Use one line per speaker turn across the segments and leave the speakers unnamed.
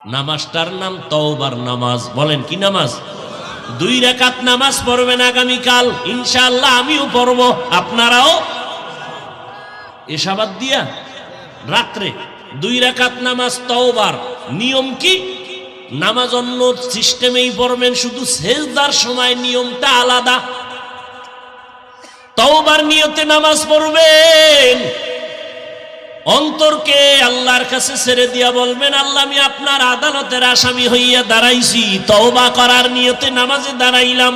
নামাজটার নাম তওবার নামাজ। বলেন কি নামাজ? 2 রাকাত নামাজ পড়বেন আগামীকাল ইনশাআল্লাহ, আমিও পড়ব, আপনারাও। এশাবাদ দিয়া রাত্রে 2 রাকাত নামাজ তওবার। নিয়ম কি? নামাজ অন্য সিস্টেমেই পড়বেন, শুধু সেজদার সময় নিয়মটা আলাদা। তওবার নিয়তে নামাজ পড়বেন, অন্তরকে আল্লাহর কাছে ছেড়ে দিয়া বলবেন, আল্লাহ আমি আপনার আদালতের আসামি হইয়া দাঁড়াইছি, তওবা করার নিয়তে নামাজে দাঁড়াইলাম।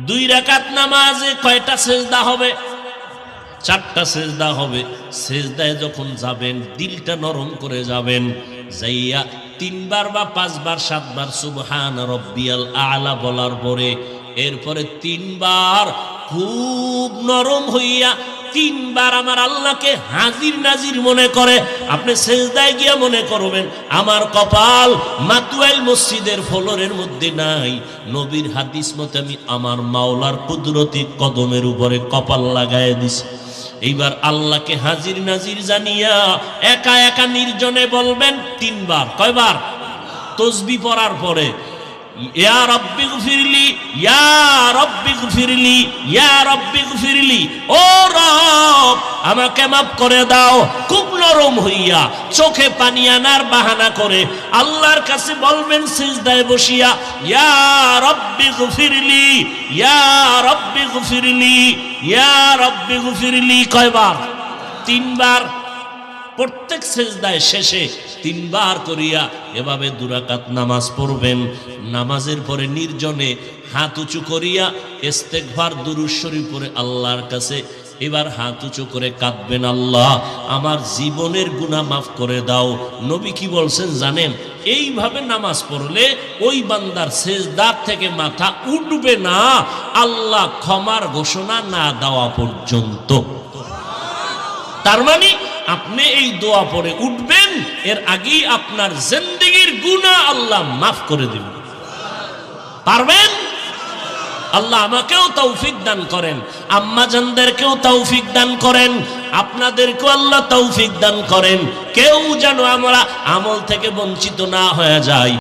2 রাকাত নামাজে কয়টা সেজদা হবে? 4টা সেজদা হবে। সেজদায় যখন যাবেন দিলটা নরম করে যাবেন, যাইয়া 3 বার বা 5 বার 7 বার সুবহান রাব্বিয়াল আ'লা বলার পরে এরপরে 3 বার খুব নরম হইয়া 3 বার আমার আল্লাহকে হাজির নাজির মনে করে আপনি সেজদায় গিয়া মনে করবেন, আমার কপাল মাতুয়াইল মসজিদের ফ্লোরের মধ্যে নাই, নবীর হাদিস মতে আমি আমার মাওলার কুদরতি কদমের উপরে কপাল লাগায় দিছি। এইবার আল্লাহকে হাজির নাজির জানিয়া একা একা নির্জনে বলবেন 3 বার। কয়বার? তাসবিহ পড়ার পরে ইয়া রাব্বি গফিরলি, ইয়া রাব্বি গফিরলি, ইয়া রাব্বি গফিরলি, ও রব আমাকে মাফ করে দাও। খুব নরম হইয়া চোখে পানি আনার বাহানা করে আল্লাহর কাছে বলবেন সিজদায় বসিয়া, ইয়া রাব্বি গফিরলি, ইয়া রাব্বি গফিরলি, ইয়া রাব্বি গফিরলি। কয়বার? 3 বার। প্রত্যেক সেজদায় শেষে 3 বার করিয়া এভাবে 2 রাকাত নামাজ পড়বেন। নামাজের পরে নির্জনে হাত উঁচু করিয়া ইস্তেগফার দুরূদ শরীফ পড়ে আল্লাহর কাছে এবার হাত উঁচু করে কাঁদবেন, আল্লাহ আমার জীবনের গুনাহ মাফ করে দাও। নবী কি বলছেন জানেন? এইভাবে নামাজ পড়লে ওই বান্দার সেজদার থেকে মাথা উঠবে না আল্লাহ ক্ষমার ঘোষণা না দেওয়া পর্যন্ত। তার মানে আপনি এই দোয়া পড়ে উঠবেন, এর আগেই আপনার জিন্দেগীর গুনাহ আল্লাহ মাফ করে দিবেন। পারবেন? আল্লাহ আমাকেও তৌফিক দান করেন, আম্মা জানদেরকেও তৌফিক দান করেন, আপনাদেরকেও আল্লাহ তৌফিক দান করেন। কেউ যেন আমরা আমল থেকে বঞ্চিত না হয়ে যায়।